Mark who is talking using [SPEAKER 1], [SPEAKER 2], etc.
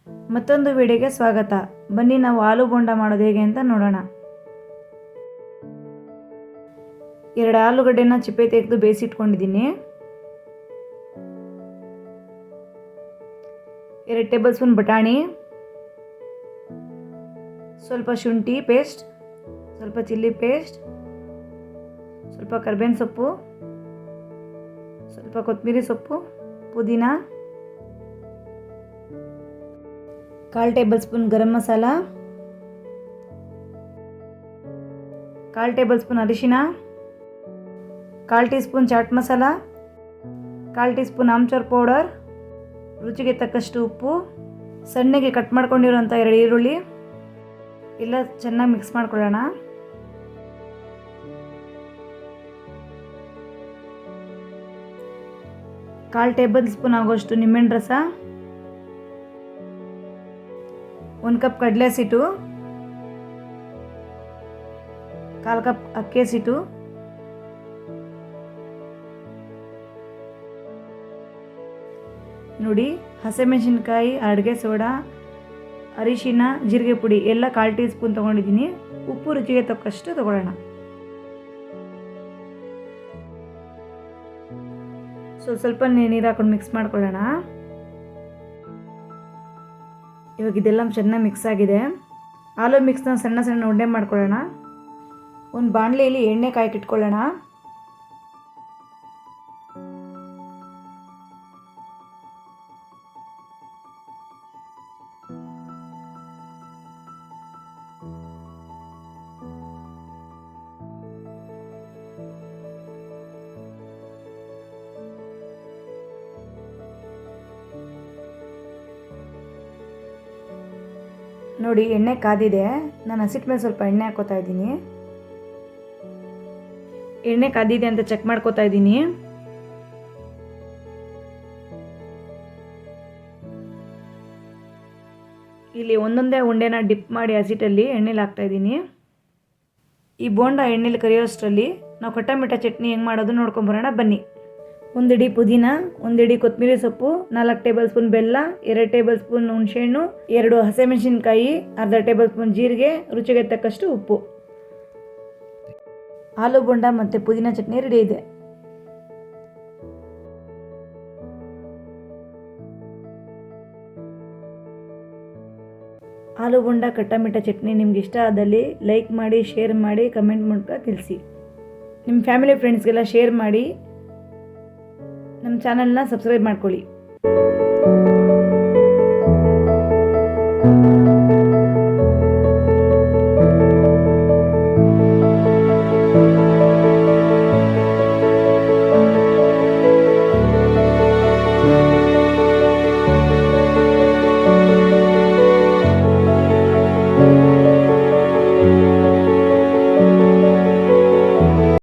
[SPEAKER 1] ಮತ್ತೊಂದು ವಿಡಿಯೋಗೆ ಸ್ವಾಗತ. ಬನ್ನಿ ನಾವು ಆಲೂ ಬೋಂಡ ಮಾಡೋದು ಹೇಗೆ ಅಂತ ನೋಡೋಣ. 2 ಆಲೂಗಡ್ಡೆನ ಚಿಪ್ಪೆ ತೆಗೆದು ಬೇಯಿಸಿಟ್ಕೊಂಡಿದ್ದೀನಿ. 2 ಟೇಬಲ್ ಸ್ಪೂನ್ ಬಟಾಣಿ, ಸ್ವಲ್ಪ ಶುಂಠಿ ಪೇಸ್ಟ್, ಸ್ವಲ್ಪ ಚಿಲ್ಲಿ ಪೇಸ್ಟ್, ಸ್ವಲ್ಪ ಕರಿಬೇವಿನ ಸೊಪ್ಪು, ಸ್ವಲ್ಪ ಕೊತ್ತಂಬರಿ ಸೊಪ್ಪು, ಪುದೀನ, 1/4 tablespoon garam masala, 1/4 tablespoon ಅರಿಶಿನ, 1/4 teaspoon chaat masala, 1/4 teaspoon amchur powder, ರುಚಿಗೆ ತಕ್ಕಷ್ಟು ಉಪ್ಪು, ಸಣ್ಣಗೆ ಕಟ್ ಮಾಡ್ಕೊಂಡಿರೋಂಥ 2 ಈರುಳ್ಳಿ ಎಲ್ಲ ಚೆನ್ನಾಗಿ ಮಿಕ್ಸ್ ಮಾಡ್ಕೊಳ್ಳೋಣ. ಕಾಲು ಟೇಬಲ್ ಸ್ಪೂನ್ ಆಗೋಷ್ಟು ನಿಂಬೆಹಣ್ಣು ರಸ, 1 ಕಪ್ ಕಡಲೆ ಹಸಿಟ್ಟು, 1/4 ಕಪ್ ಅಕ್ಕಿ ಹಸಿಟ್ಟು, ನೋಡಿ ಹಸಿಮೆಣಸಿನ್ಕಾಯಿ, ಅಡುಗೆ ಸೋಡಾ, ಅರಿಶಿನ, ಜೀರಿಗೆ ಪುಡಿ ಎಲ್ಲ 1/4 ಟೀ ಸ್ಪೂನ್ ತೊಗೊಂಡಿದ್ದೀನಿ. ಉಪ್ಪು ರುಚಿಗೆ ತಕ್ಕಷ್ಟು ತೊಗೊಳ್ಳೋಣ. ಸ್ವಲ್ಪ ನೀರು ಹಾಕೊಂಡು ಮಿಕ್ಸ್ ಮಾಡ್ಕೊಳ್ಳೋಣ. ಇವಾಗ ಇದೆಲ್ಲ ಚೆನ್ನಾಗಿ ಮಿಕ್ಸ್ ಆಗಿದೆ. ಆಲೂ ಮಿಕ್ಸ್ನ ಸಣ್ಣ ಸಣ್ಣ ಉಂಡೆ ಮಾಡ್ಕೊಳ್ಳೋಣ. ಒಂದು ಬಾಣಲೆಯಲ್ಲಿ ಎಣ್ಣೆ ಕಾಯ್ಕಿಟ್ಕೊಳ್ಳೋಣ. ನೋಡಿ ಎಣ್ಣೆ ಕಾದಿದೆ. ನಾನು ಹಸಿಟ್ಟು ಮೇಲೆ ಸ್ವಲ್ಪ ಎಣ್ಣೆ ಹಾಕೋತಾ ಇದ್ದೀನಿ. ಎಣ್ಣೆ ಕಾದಿದೆ ಅಂತ ಚೆಕ್ ಮಾಡ್ಕೋತಾ ಇದ್ದೀನಿ. ಇಲ್ಲಿ ಒಂದೊಂದೇ ಉಂಡೆನ ಡಿಪ್ ಮಾಡಿ ಹಸಿಟ್ಟಲ್ಲಿ ಎಣ್ಣೆಲಿ ಹಾಕ್ತಾ ಇದ್ದೀನಿ. ಈ ಬೋಂಡ ಎಣ್ಣೆಲಿ ಕರಿಯೋಷ್ಟರಲ್ಲಿ ನಾವು ಖಟ್ಟ ಚಟ್ನಿ ಹೆಂಗೆ ಮಾಡೋದು ನೋಡ್ಕೊಂಬರೋಣ ಬನ್ನಿ. 1 ಹಿಡಿ ಪುದೀನ, 1 ಹಿಡಿ ಕೊತ್ತಂಬರಿ ಸೊಪ್ಪು, 4 ಟೇಬಲ್ ಸ್ಪೂನ್ ಬೆಲ್ಲ, 2 ಟೇಬಲ್ ಸ್ಪೂನ್ ಹುಣಸೆಹಣ್ಣು, 2 ಹಸಿಮೆಣಸಿನ್ಕಾಯಿ, ಅರ್ಧ ಟೇಬಲ್ ಸ್ಪೂನ್ ಜೀರಿಗೆ, ರುಚಿಗೆ ತಕ್ಕಷ್ಟು ಉಪ್ಪು. ಆಲೂ ಬೋಂಡ ಮತ್ತು ಪುದೀನ ಚಟ್ನಿ ರೆಡಿ ಇದೆ. ಆಲೂ ಬೋಂಡ ಖಟ್ಟ ಚಟ್ನಿ ನಿಮ್ಗೆ ಇಷ್ಟ ಆದಲ್ಲಿ ಲೈಕ್ ಮಾಡಿ, ಶೇರ್ ಮಾಡಿ, ಕಮೆಂಟ್ ಮೂಲಕ ತಿಳಿಸಿ. ನಿಮ್ಮ ಫ್ಯಾಮಿಲಿ ಫ್ರೆಂಡ್ಸ್ಗೆಲ್ಲ ಶೇರ್ ಮಾಡಿ. ನಮ್ಮ ಚಾನಲ್ನ ಸಬ್ಸ್ಕ್ರೈಬ್ ಮಾಡ್ಕೊಳ್ಳಿ.